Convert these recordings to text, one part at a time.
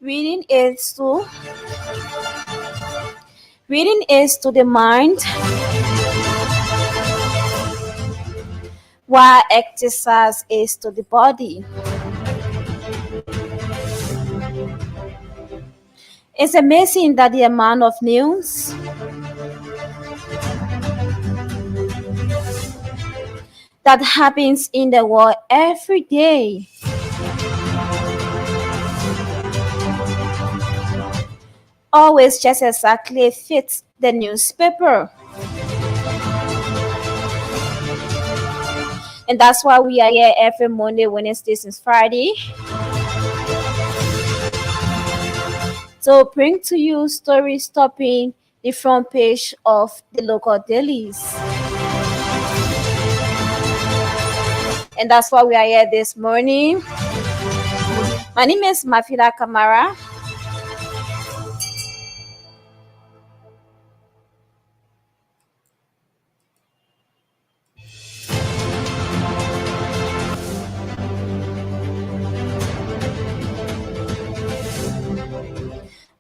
Reading is to Reading is to the mind, while exercise is to the body. It's amazing that the amount of news that happens in the world every day always just exactly fits the newspaper. And that's why we are here every Monday, Wednesdays, and Friday to bring to you stories topping the front page of the local dailies. And that's why we are here this morning. My name is Mafila Kamara.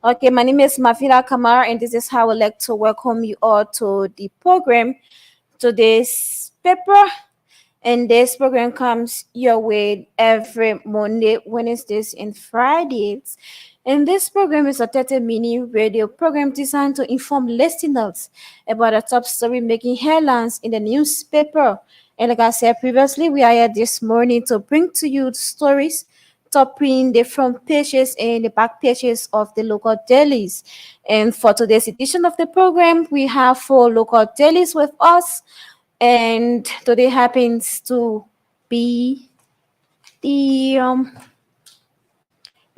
Okay, my name is Mafila Kamara, and this is how I would like to welcome you all to the program. Today's paper, and this program comes your way every Monday, Wednesdays, and Fridays. And this program is a 30-minute radio program designed to inform listeners about the top story making headlines in the newspaper. And like I said previously, we are here this morning to bring to you stories topping the front pages and the back pages of the local dailies. And for today's edition of the program, we have 4 local dailies with us. And today happens to be the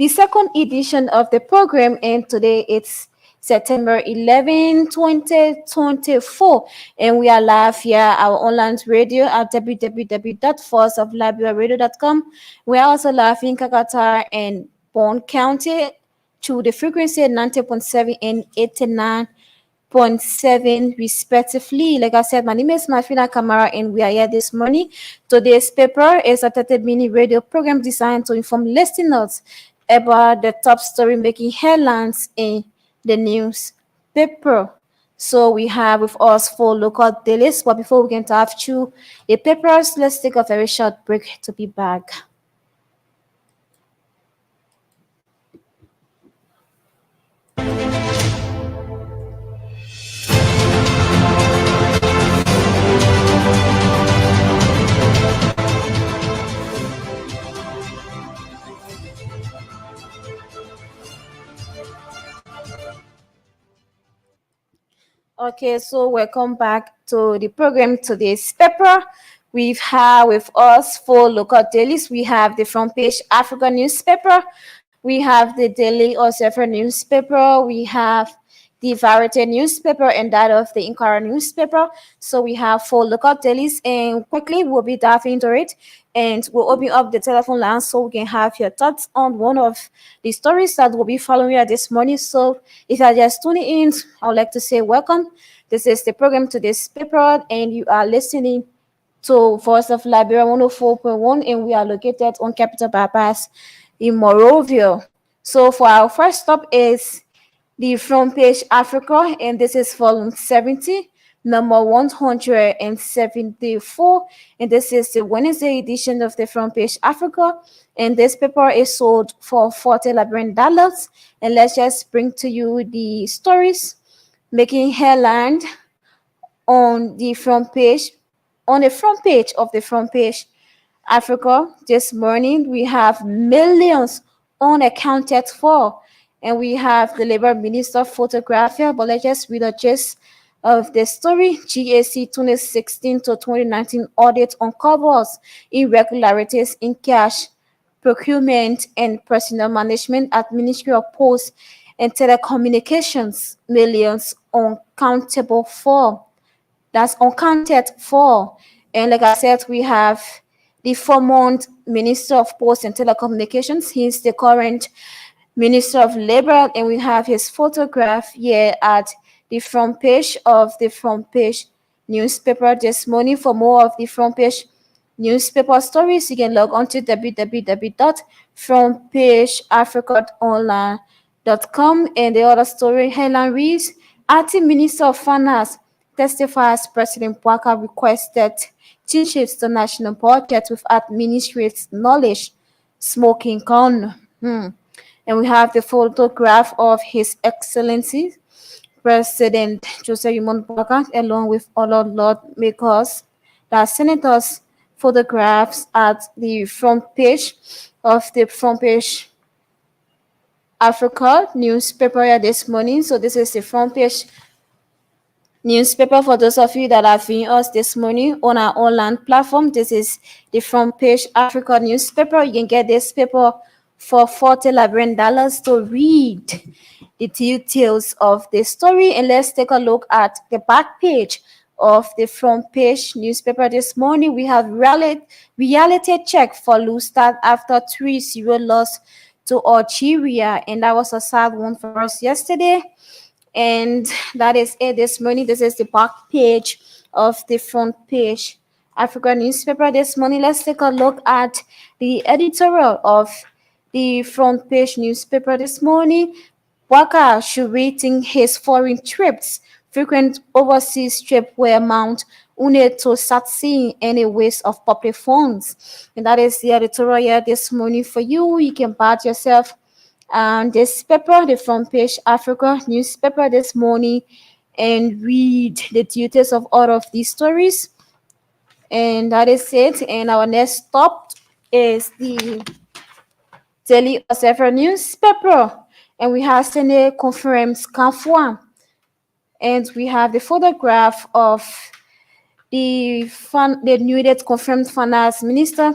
second edition of the program, and today it's September 11, 2024, and we are live here our online radio at www.forceofliberiaradio.com. We are also live in Kakata and Bond County through the frequency 90.7 and 89.7 respectively. Like I said, my name is Mafina Kamara, and we are here this morning. Today's paper is a 30-minute radio program designed to inform listeners about the top story making headlines in the newspaper. So we have with us 4 local dailies, but before we get to have you the papers, let's take a very short break to be back. Okay, so welcome back to the program. Today's paper. We've had with us 4 local dailies. We have the front page Africa newspaper. We have the Daily Observer newspaper. We have the Variety newspaper and that of the Inkara newspaper. So we have 4 local dailies, and quickly we'll be diving into it. And we'll open up the telephone line so we can have your thoughts on one of the stories that we'll be following you this morning. So if you're just tuning in, I would like to say welcome. This is the program Today's Paper, and you are listening to Voice of Liberia 104.1, and we are located on Capital Bypass in Morovia. So for our first stop is the front page Africa, and this is volume 70, number 174, and this is the Wednesday edition of the front page Africa, and this paper is sold for $40. And let's just bring to you the stories making headline on the front page of the front page Africa. This morning we have millions unaccounted for, and we have the Labor Minister photographer. But let's just read the gist of the story. GAC 2016 to 2019 audit uncovers irregularities in cash Procurement and Personnel Management at Ministry of Posts and Telecommunications, millions uncountable for. That's uncounted for. And like I said, we have the former Minister of Posts and Telecommunications. He's the current Minister of Labor, and we have his photograph here at the front page of the front page newspaper this morning. For more of the front page newspaper stories, you can log on to www.frontpageafricaonline.com. And the other story headline reads, Acting Minister of Finance testifies President Bouaka requested chiefs to national budget with administrative knowledge. Smoking gun. And we have the photograph of His Excellency President Joseph Yumon Bouaka along with other lawmakers, the senators, photographs at the front page of the front page Africa newspaper this morning. So this is the front page newspaper for those of you that are viewing us this morning on our online platform. This is the front page Africa newspaper. You can get this paper for $40 to read the details of the story. And let's take a look at the back page of the front page newspaper this morning. We have reality check for loose start after 3-0 loss to Algeria, and that was a sad one for us yesterday. And that is it this morning. This is the back page of the front page Africa newspaper this morning. Let's take a look at the editorial of the front page newspaper this morning. Bouaka should rethink his foreign trips. Frequent overseas trip will amount only to start seeing any waste of public funds. And that is the editorial here this morning for you. You can buy yourself this paper, the front page Africa newspaper this morning, and read the details of all of these stories. And that is it. And our next stop is the Daily Observer newspaper, and we have Senate Conference Kanfwa, and we have the photograph of the newly confirmed finance minister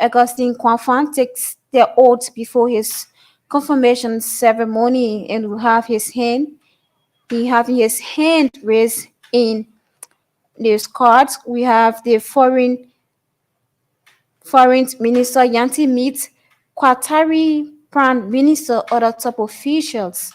Augustine Kanfwa takes the oath before his confirmation ceremony, and we have his hand. He having his hand raised in these cards. We have the foreign minister Yanti meets Qatari prime minister, other top officials.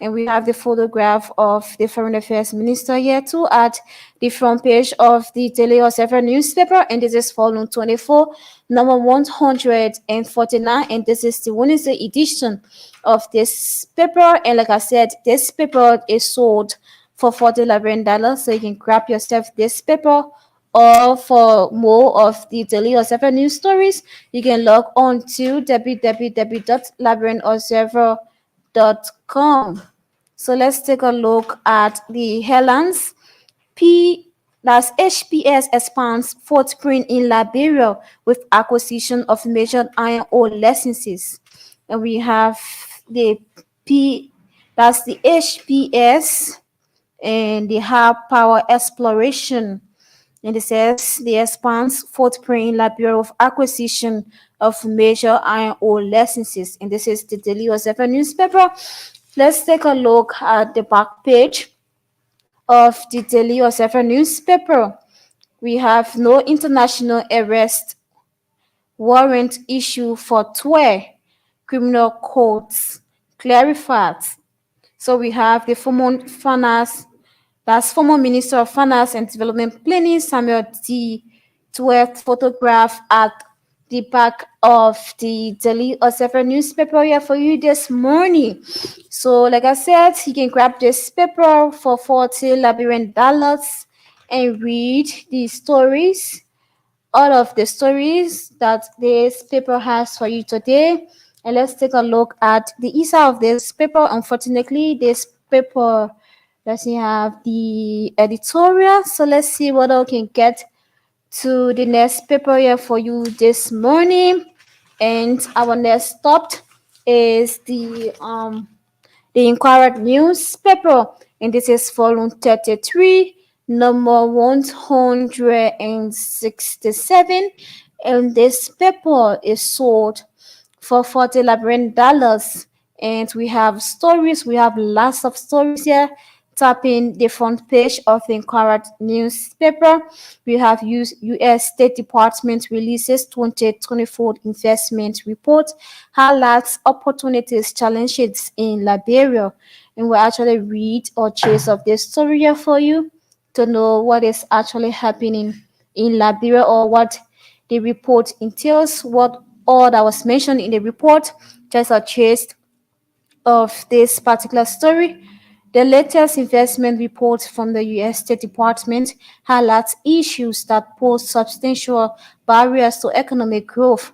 And we have the photograph of the foreign affairs minister here too at the front page of the Daily Observer newspaper. And this is volume 24, number 149. And this is the Wednesday edition of this paper. And like I said, this paper is sold for $40. So you can grab yourself this paper. Or for more of the Daily Observer news stories, you can log on to www.liberianobserver.com. So let's take a look at the headlines. HPS expands footprint in Liberia with acquisition of major iron ore licenses. And we have the HPS and the high power exploration. And it says the expands footprint in Liberia of acquisition of major iron ore licenses. And this is the Daily Observer newspaper. Let's take a look at the back page of the Daily Observer newspaper. We have no international arrest warrant issue for Twe. Criminal courts clarified. So we have the former Minister of Finance and Development Planning, Samuel D. Twe, photograph at the back of the Daily Observer newspaper here for you this morning. So, like I said, you can grab this paper for $40 Liberian and read the stories, all of the stories that this paper has for you today. And let's take a look at the inside of this paper. Unfortunately, this paper doesn't have the editorial. So let's see what I can get to the next paper here for you this morning. And our next stop is the Inquirer newspaper, and this is volume 33, number 167. And this paper is sold for $40. And we have stories, we have lots of stories here. Tapping the front page of the Inquirer newspaper, we have U.S. State Department releases 2024 investment report, highlights opportunities, challenges in Liberia. And we'll actually read or chase of this story here for you to know what is actually happening in Liberia, or what the report entails, what all that was mentioned in the report, just a gist of this particular story. The latest investment report from the U.S. State Department highlights issues that pose substantial barriers to economic growth.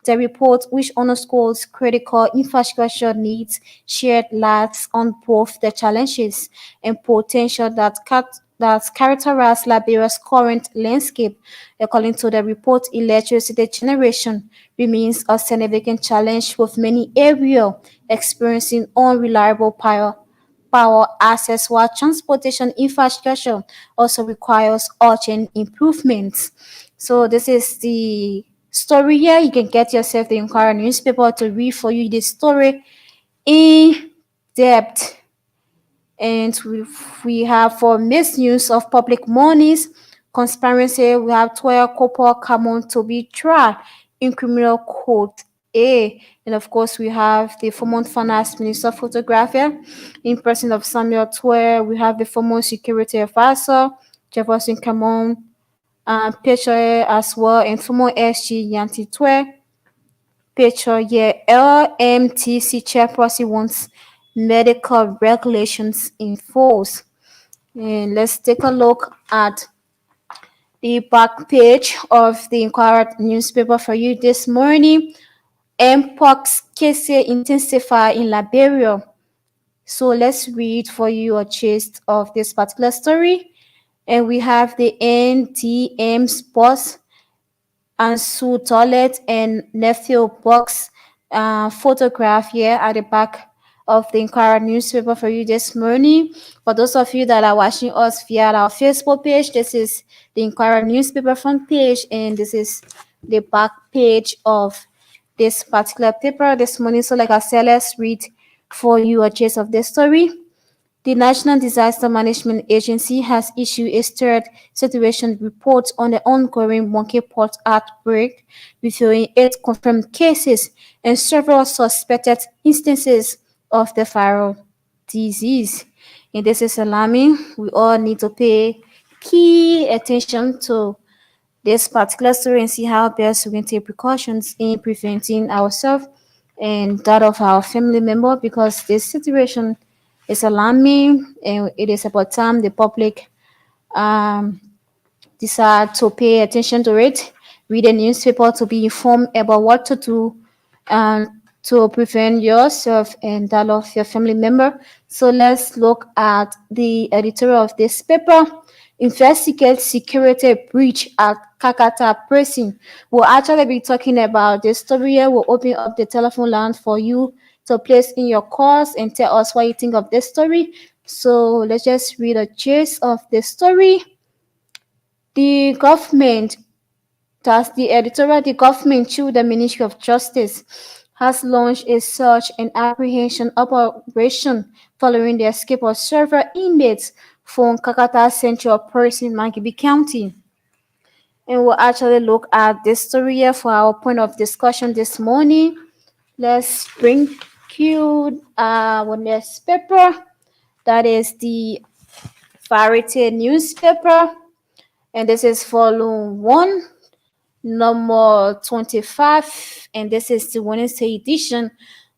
The report, which underscores critical infrastructure needs, shed light on both the challenges and potential that characterize Liberia's current landscape. According to the report, electricity generation remains a significant challenge, with many areas experiencing unreliable power access, while transportation infrastructure also requires urgent improvements. So this is the story here. You can get yourself the Inquirer newspaper to read for you this story in depth. And we have for misuse of public monies, conspiracy, we have 12 couple come to be tried in criminal court A. And of course, we have the former finance minister photographer in person of Samuel Twer. We have the former security advisor, Jefferson Camon, picture as well, and former SG Yanti Twer. Picture here, LMTC chairperson wants medical regulations in force. And let's take a look at the back page of the Inquirer newspaper for you this morning. Mpox cases intensify in Liberia. So let's read for you a gist of this particular story. And we have the NTM Sports and Sue Toilet and Nephew Box photograph here at the back of the Inquirer newspaper for you this morning. For those of you that are watching us via our Facebook page, this is the Inquirer newspaper front page, and this is the back page of this particular paper this morning. So, like I said, let's read for you a gist of this story. The National Disaster Management Agency has issued a third situation report on the ongoing monkeypox outbreak, revealing 8 confirmed cases and several suspected instances of the viral disease. And this is alarming. We all need to pay key attention to this particular story and see how best we can take precautions in preventing ourselves and that of our family member, because this situation is alarming, and it is about time the public um, decide to pay attention to it, read the newspaper to be informed about what to do to prevent yourself and that of your family member. So let's look at the editorial of this paper. Investigate security breach at Kakata Prison. We'll actually be talking about this story here. We'll open up the telephone line for you to place in your calls and tell us what you think of this story. So let's just read a gist of the story. The government, thus the editorial, the government through the Ministry of Justice has launched a search and apprehension operation following the escape of several inmates from Kakata Central Prison in Mangibi County. And we'll actually look at this story here for our point of discussion this morning. Let's bring you one newspaper. That is the Variety newspaper. And this is volume 1, number 25. And this is the Wednesday edition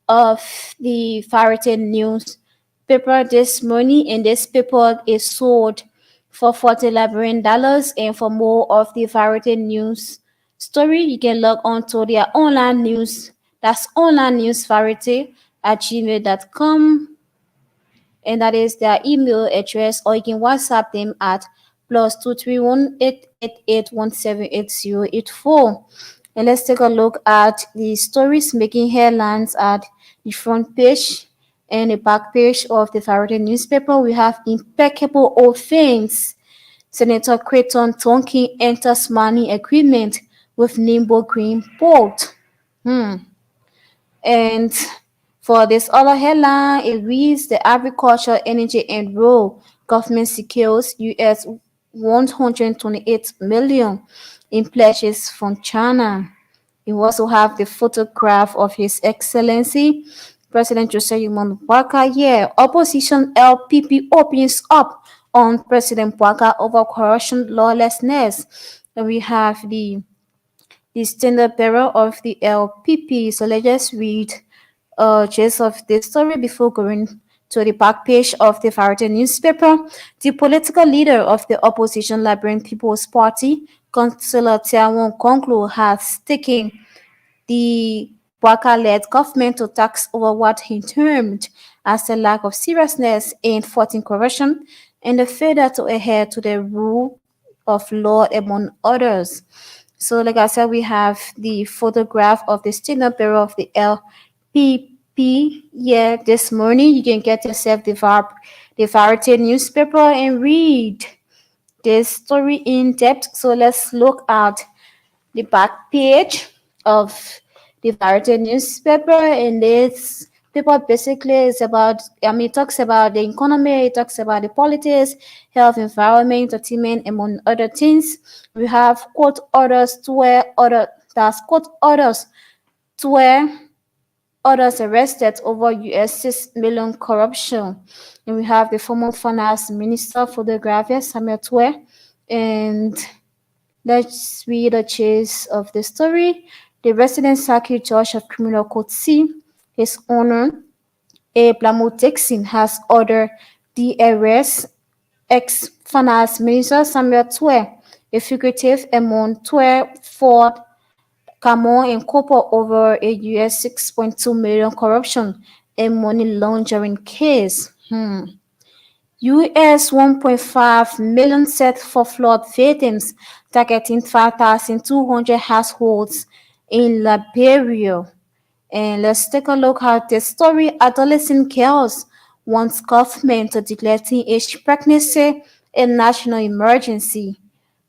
of the Variety newspaper this morning. And this paper is sold for $40. And for more of the Variety news story, you can log on to their online news. That's online news variety at gmail.com. And that is their email address, or you can WhatsApp them at +231-888-178084. And let's take a look at the stories making headlines at the front page and the back page of the Variety newspaper. We have impeccable offense. Senator Creighton Tonkin enters mining agreement with Nimbo Green Port. And for this other headline, it reads the agriculture, energy, and rural government secures US 128 million in pledges from China. You also have the photograph of His Excellency President Jose Baka. Yeah, opposition LPP opens up on President Baka over corruption lawlessness. And we have the standard bearer of the LPP. So let's just read gist of this story before going to the back page of the Variety newspaper. The political leader of the opposition Liberian People's Party, Councillor Tiawon Konklu, has taken the Waka-led government to tax over what he termed as a lack of seriousness in fighting corruption and the failure to adhere to the rule of law, among others. So, like I said, we have the photograph of the student bureau of the LPP. Yeah, this morning you can get yourself the Variety newspaper and read this story in depth. So let's look at the back page of the Variety newspaper, and this paper basically is about, it talks about the economy, it talks about the politics, health, environment, entertainment, among other things. We have court orders to where others arrested over US 6 million corruption. And we have the former finance minister photographer Samuel Twe, and let's read a chase of the story. The resident circuit judge of criminal court C, His Honor A. Blamo Dixon, has ordered the arrest ex-finance minister Samuel Twe, a fugitive among 12 Ford Camon and Copper over a US 6.2 million corruption and money laundering case. US 1.5 million set for flood victims, targeting 5,200 households in Liberia. And let's take a look at the story. Adolescent girls wants government to declare teenage pregnancy a national emergency.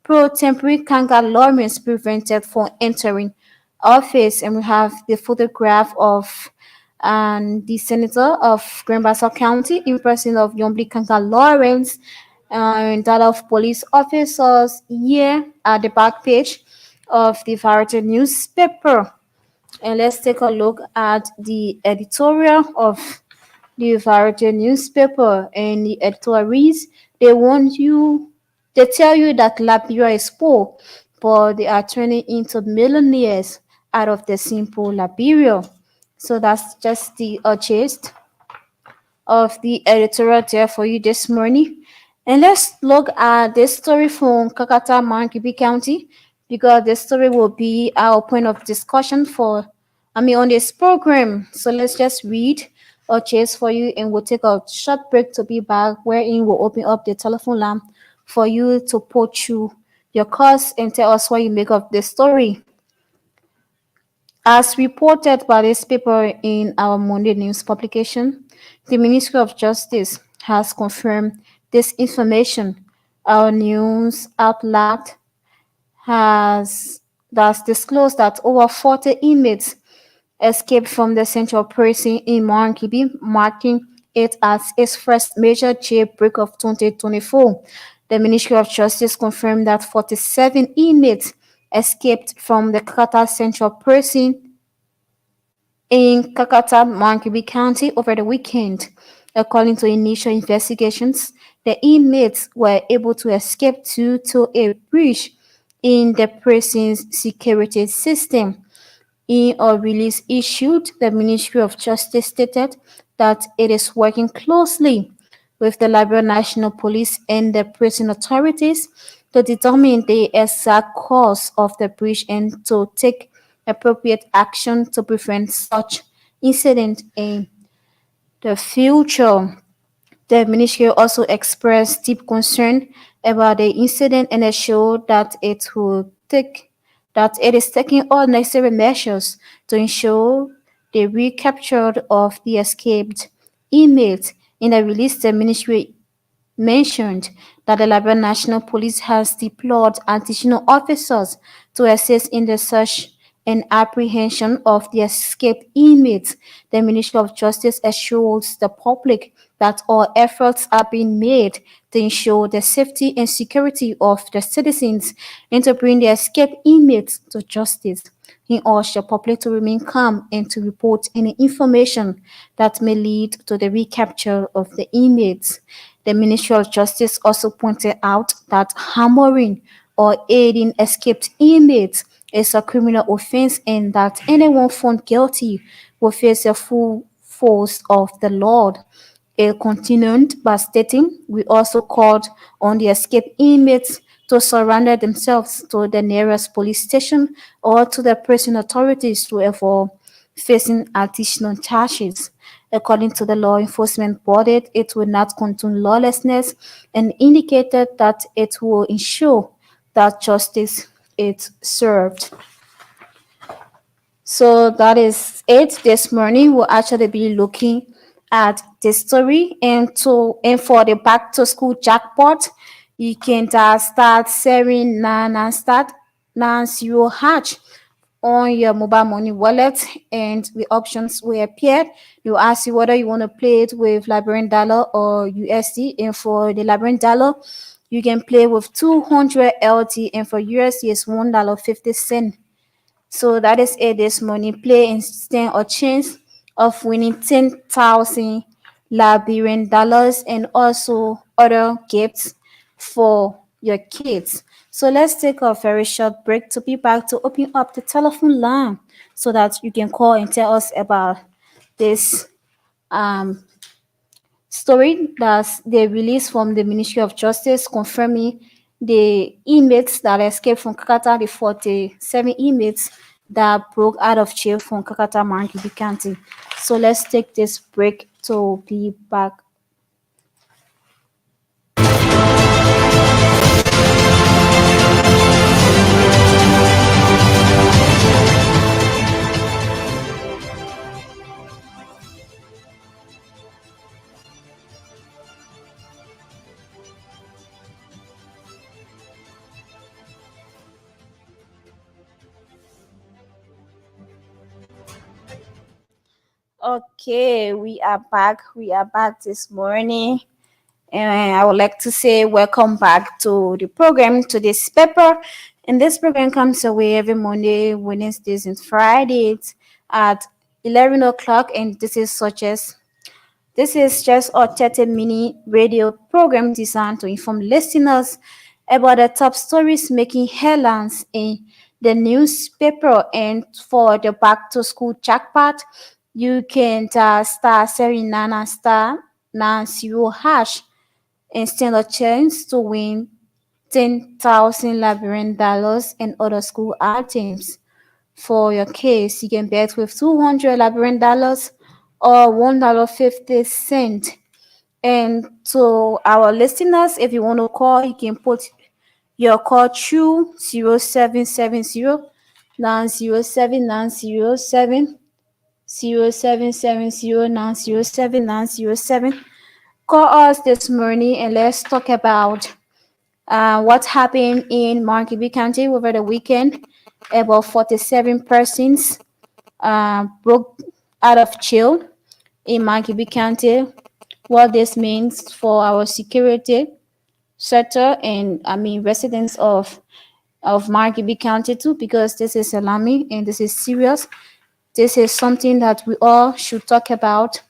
Pro-temporary Kanga Lawrence prevented from entering office, and we have the photograph of the senator of Grand Bassa County in person of Yombli Kanga Lawrence and that of police officers here at the back page of the Variety newspaper. And let's take a look at the editorial of the Variety newspaper. And the editorial reads, they tell you that Liberia is poor, but they are turning into millionaires out of the simple Liberia. So that's just the gist of the editorial there for you this morning. And let's look at this story from Kakata, Mankibi County, because the story will be our point of discussion on this program. So let's just read a chase for you, and we'll take a short break to be back, wherein we'll open up the telephone line for you to put through your cause and tell us what you make of the story. As reported by this paper in our Monday news publication, the Ministry of Justice has confirmed this information. Our news outlet has thus disclosed that over 40 inmates escaped from the central prison in Markibi, marking it as its first major jailbreak of 2024. The Ministry of Justice confirmed that 47 inmates escaped from the Kakata Central Prison in Kakata, Mankibi County over the weekend. According to initial investigations, the inmates were able to escape due to a breach in the prison's security system. In a release issued, the Ministry of Justice stated that it is working closely with the Liberia National Police and the prison authorities to determine the exact cause of the breach and to take appropriate action to prevent such incident in the future. The ministry also expressed deep concern about the incident and assured that it is taking all necessary measures to ensure the recapture of the escaped inmates. In a release, the ministry mentioned that the Liberia National Police has deployed additional officers to assist in the search and apprehension of the escaped inmates. The Ministry of Justice assures the public that all efforts are being made to ensure the safety and security of the citizens and to bring the escaped inmates to justice. He urged the public to remain calm and to report any information that may lead to the recapture of the inmates. The Ministry of Justice also pointed out that harboring or aiding escaped inmates is a criminal offense and that anyone found guilty will face the full force of the law. It continued by stating, we also called on the escaped inmates to surrender themselves to the nearest police station or to the prison authorities to avoid facing additional charges. According to the law enforcement body, it will not condone lawlessness and indicated that it will ensure that justice is served. So that is it. This morning we'll actually be looking at the story and for the back to school jackpot, you can start saving and start 90 hatch on your mobile money wallet and the options will appear. You ask you whether you want to play it with Liberian dollar or USD, and for the Liberian dollar you can play with 200 LT and for USD it's $1.50. So that is it this morning. Play and stand a chance of winning 10,000 Liberian dollars and also other gifts for your kids. So let's take a very short break to be back to open up the telephone line so that you can call and tell us about this um story that they released from the Ministry of Justice confirming the inmates that escaped from Kakata, the 47 inmates that broke out of jail from Kakata, Mangibi County. So let's take this break to be back. Okay, we are back. We are back this morning. And I would like to say welcome back to the program, to this paper. And this program comes away every Monday, Wednesdays, and Fridays at 11 o'clock. And this is just a 30-minute radio program designed to inform listeners about the top stories making headlines in the newspaper. And for the back to school jackpot, you can star 79 star 90 hash and stand a chance to win 10,000 Liberian dollars and other school items. For your case, you can bet with 200 Liberian dollars or $1.50. And to our listeners, if you want to call, you can put your call through 0770 907 907 0770 907 907. Call us this morning and let's talk about what happened in Marquette County over the weekend. About 47 persons broke out of jail in Marquette County. What this means for our security sector and residents of Marquette County too, because this is alarming and this is serious. This is something that we all should talk about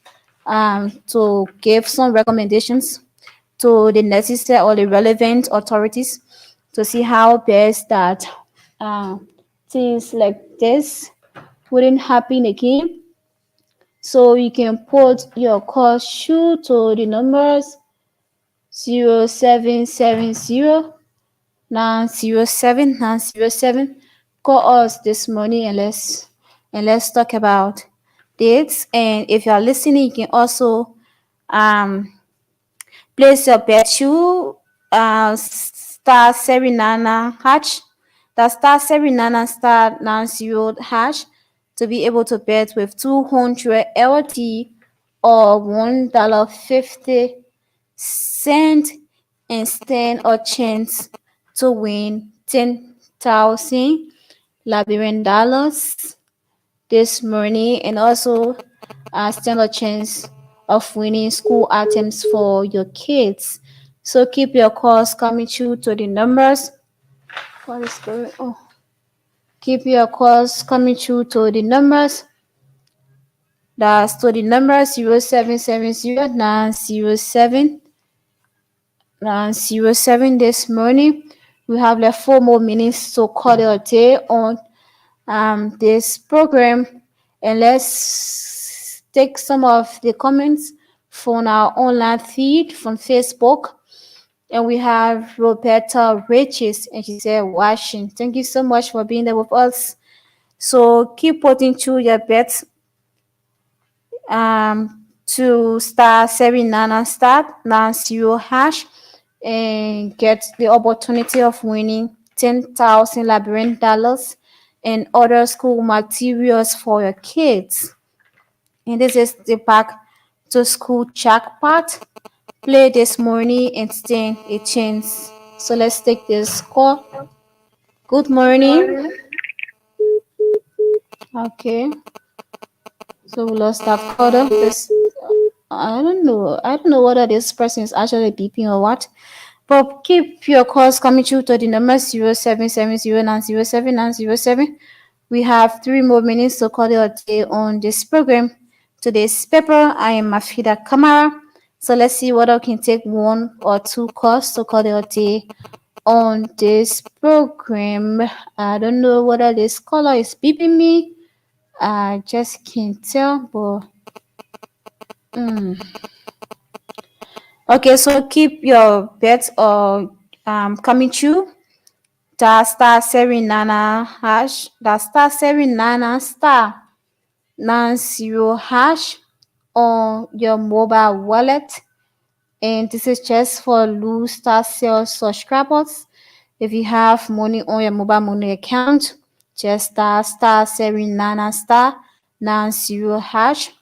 to give some recommendations to the necessary or the relevant authorities to see how best that uh, things like this wouldn't happen again. So you can put your call through to the numbers 0770 907 907. Call us this morning and let's talk about dates. And if you are listening, you can also um place your bet to star Serenana hash. That's star Serenana star 90 hash to be able to bet with 200 LT or $1.50 and stand a chance to win 10,000 Liberian dollars this morning, and also stand a chance of winning school items for your kids. So keep your calls coming through to the numbers. What is going on? Keep your calls coming through to the numbers. That's to the number 0770-907-907 this morning. We have like 4 more minutes to call it a day on this program, and let's take some of the comments from our online feed from Facebook. And we have Roberta Riches, and she said, "Washing." Thank you so much for being there with us. So keep putting through your bets to star 79 star 90 hash and get the opportunity of winning 10,000 Liberian dollars and other school materials for your kids. And this is the back to school jackpot. Play this morning and stand a chance. So let's take this call. Good morning. Okay. So we lost that caller. This I don't know. I don't know whether this person is actually beeping or what. But keep your calls coming through to the number 0770-907-907. We have 3 more minutes to call it a day on this program. Today's paper, I am Mafida Kamara. So let's see whether we can take 1 or 2 calls to call it a day on this program. I don't know whether this caller is beeping me. I just can't tell, but okay, so keep your bets or coming through. The star 79 hash, the star 79 star 90 hash on your mobile wallet. And this is just for loose star sales subscribers. If you have money on your mobile money account, just star 79 star 90 hash,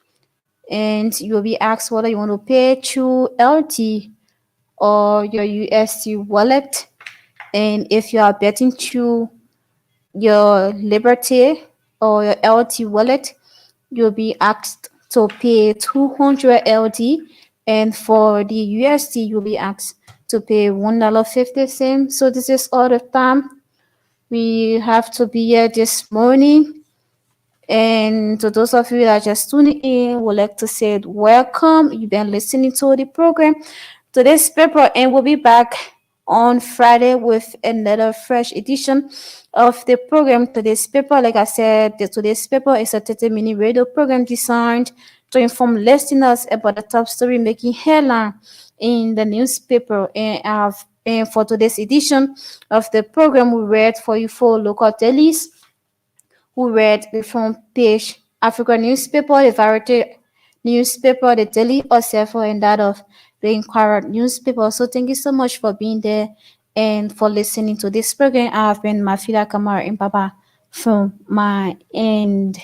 and you'll be asked whether you want to pay through LT or your USD wallet. And if you are betting through your Liberty or your LT wallet, you'll be asked to pay 200 LT, and for the USD, you'll be asked to pay $1.50. So this is all the time we have to be here this morning. And to those of you that are just tuning in, would like to say welcome. You've been listening to the program, today's paper, and we'll be back on Friday with another fresh edition of the program. Today's paper, like I said, today's paper is a 30-minute radio program designed to inform listeners about the top story making headline in the newspaper. And for today's edition of the program, we read for you 4 local dailies. We read the front page African newspaper, the Variety newspaper, the Daily Osefo, and that of the Inquirer newspaper. So thank you so much for being there and for listening to this program. I have been Mafida Kamara and Papa from my end.